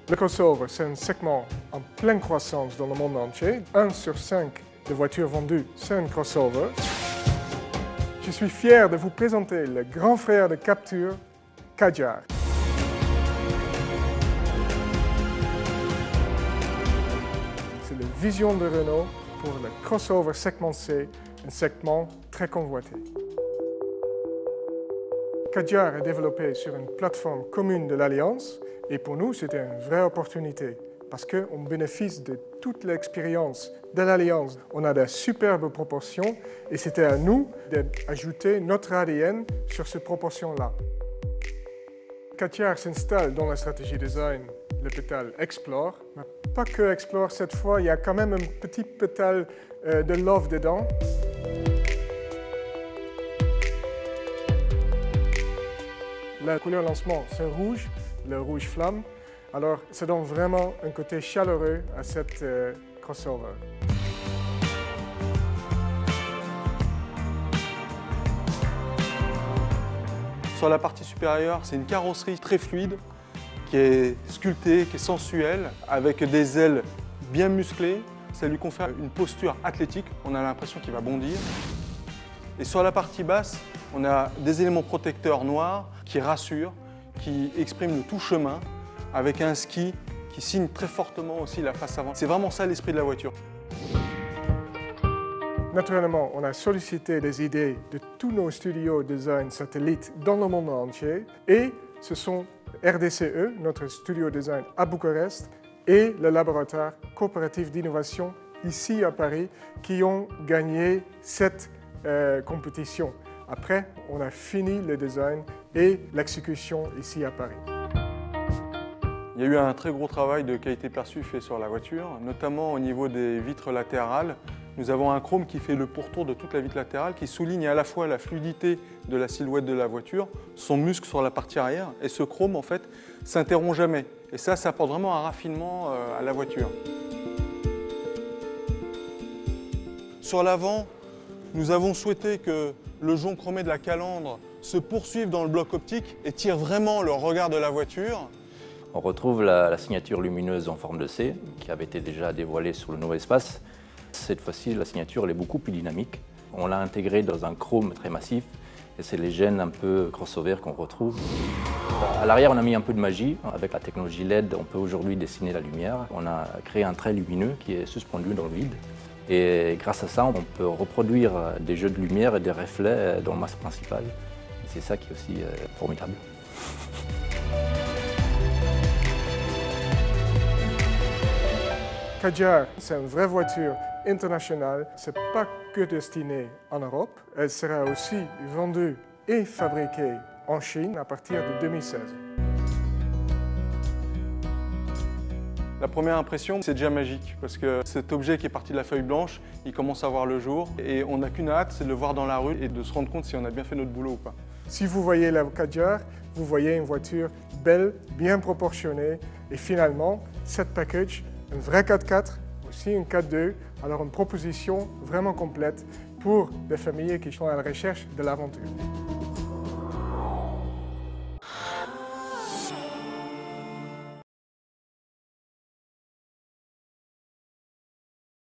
Le crossover, c'est un segment en pleine croissance dans le monde entier. 1 sur 5 des voitures vendues, c'est un crossover. Je suis fier de vous présenter le grand frère de Captur, Kadjar. C'est la vision de Renault pour le crossover segment C, un segment très convoité. Kadjar est développé sur une plateforme commune de l'Alliance et pour nous, c'était une vraie opportunité parce qu'on bénéficie de toute l'expérience de l'Alliance. On a de superbes proportions et c'était à nous d'ajouter notre ADN sur ces proportions-là. Kadjar s'installe dans la stratégie design, le pétale Explore, mais pas que Explore cette fois, il y a quand même un petit pétale de Love dedans. La couleur lancement, c'est rouge, le rouge flamme. Alors, ça donne vraiment un côté chaleureux à cette crossover. Sur la partie supérieure, c'est une carrosserie très fluide, qui est sculptée, qui est sensuelle, avec des ailes bien musclées. Ça lui confère une posture athlétique, on a l'impression qu'il va bondir. Et sur la partie basse, on a des éléments protecteurs noirs qui rassurent, qui expriment le tout chemin, avec un ski qui signe très fortement aussi la face avant. C'est vraiment ça l'esprit de la voiture. Naturellement, on a sollicité des idées de tous nos studios design satellites dans le monde entier et ce sont RDCE, notre studio design à Bucarest, et le laboratoire coopératif d'innovation ici à Paris qui ont gagné cette compétition. Après, on a fini le design et l'exécution ici à Paris. Il y a eu un très gros travail de qualité perçue fait sur la voiture, notamment au niveau des vitres latérales. Nous avons un chrome qui fait le pourtour de toute la vitre latérale, qui souligne à la fois la fluidité de la silhouette de la voiture, son muscle sur la partie arrière, et ce chrome en fait s'interrompt jamais. Et ça apporte vraiment un raffinement à la voiture. Sur l'avant, nous avons souhaité que le jonc chromé de la calandre se poursuive dans le bloc optique et tire vraiment le regard de la voiture. On retrouve la signature lumineuse en forme de C, qui avait été déjà dévoilée sur le nouveau espace. Cette fois-ci, la signature elle est beaucoup plus dynamique. On l'a intégrée dans un chrome très massif, et c'est les gènes un peu crossover qu'on retrouve. À l'arrière, on a mis un peu de magie. Avec la technologie LED, on peut aujourd'hui dessiner la lumière. On a créé un trait lumineux qui est suspendu dans le vide. Et grâce à ça, on peut reproduire des jeux de lumière et des reflets dans le masque principal. C'est ça qui est aussi formidable. Kadjar, c'est une vraie voiture internationale. Ce n'est pas que destiné en Europe. Elle sera aussi vendue et fabriquée en Chine à partir de 2016. La première impression, c'est déjà magique parce que cet objet qui est parti de la feuille blanche, il commence à voir le jour et on n'a qu'une hâte, c'est de le voir dans la rue et de se rendre compte si on a bien fait notre boulot ou pas. Si vous voyez la Kadjar, vous voyez une voiture belle, bien proportionnée et finalement, cette package, un vrai 4x4, aussi une 4x2, alors une proposition vraiment complète pour des familles qui sont à la recherche de l'aventure.